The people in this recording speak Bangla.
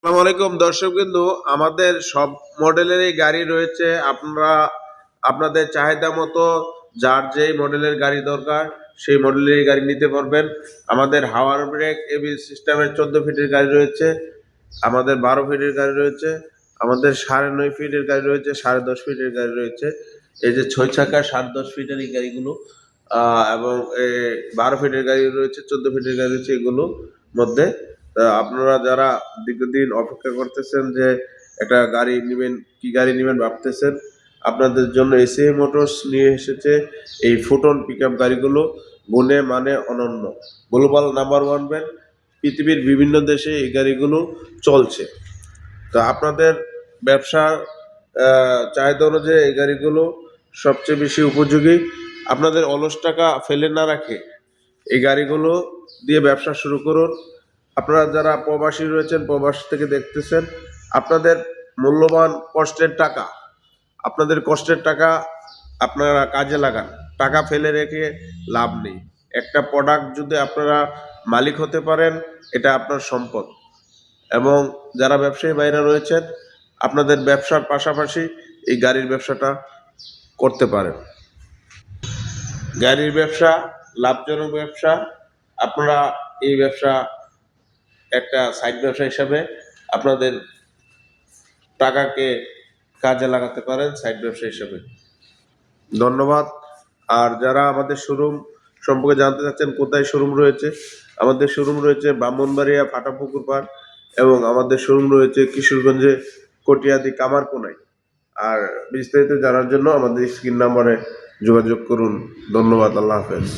আসসালামু আলাইকুম দর্শকবৃন্দু, আমাদের সব মডেলেরই গাড়ি রয়েছে। আপনারা আপনাদের চাহিদা মতো যার যেই মডেলের গাড়ি দরকার সেই মডেলের গাড়ি নিতে পারবেন। আমাদের হাওয়ার ব্রেক এবি সিস্টেমের 14 ফিটের গাড়ি রয়েছে, আমাদের 12 ফিটের গাড়ি রয়েছে, আমাদের 9.5 ফিটের গাড়ি রয়েছে, 10.5 ফিটের গাড়ি রয়েছে। এই যে 6 চাকা 10.5 ফিটের এই গাড়িগুলো এবং 12 ফিটের গাড়ি রয়েছে, 14 ফিটের গাড়ি রয়েছে, এগুলো মধ্যে আপনারা যারা দীর্ঘদিন অপেক্ষা করতেছেন যে একটা গাড়ি নেবেন, কি গাড়ি নেবেন ভাবতেছেন, আপনাদের জন্য এসিআই মোটরস নিয়ে এসেছে এই ফুটন পিকআপ গাড়িগুলো। গুণে মানে অনন্য, গ্লোবাল নাম্বার 1 ব্র্যান্ড। পৃথিবীর বিভিন্ন দেশে এই গাড়িগুলো চলছে। তো আপনাদের ব্যবসার চাহিদা অনুযায়ী এই গাড়িগুলো সবচেয়ে বেশি উপযোগী। আপনাদের অলস টাকা ফেলে না রাখে এই গাড়িগুলো দিয়ে ব্যবসা শুরু করুন। আপনারা যারা প্রবাসী রয়েছেন, প্রবাস থেকে দেখতেছেন, আপনাদের মূল্যবান কষ্টের টাকা, আপনাদের কষ্টের টাকা আপনারা কাজে লাগান। টাকা ফেলে রেখে লাভ নেই। একটা প্রোডাক্ট যদি আপনারা মালিক হতে পারেন, এটা আপনার সম্পদ। এবং যারা ব্যবসায়ী ভাইরা রয়েছেন, আপনাদের ব্যবসার পাশাপাশি এই গাড়ির ব্যবসাটা করতে পারেন। গাড়ির ব্যবসা লাভজনক ব্যবসা। আপনারা এই ব্যবসা একটা সাইড ব্যবসা হিসাবে আপনাদের টাকাকে কাজে লাগাতে পারেন সাইড ব্যবসা হিসাবে। ধন্যবাদ। আর যারা আমাদের শোরুম সম্পর্কে জানতে চাচ্ছেন, কোথায় শোরুম রয়েছে, আমাদের শোরুম রয়েছে ব্রাহ্মণবাড়িয়া ফাটাপুকুর পাড়, এবং আমাদের শোরুম রয়েছে কিশোরগঞ্জে কটিয়াদি কামারকোনায়। আর বিস্তারিত জানার জন্য আমাদের স্ক্রিন নাম্বারে যোগাযোগ করুন। ধন্যবাদ। আল্লাহ হাফেজ।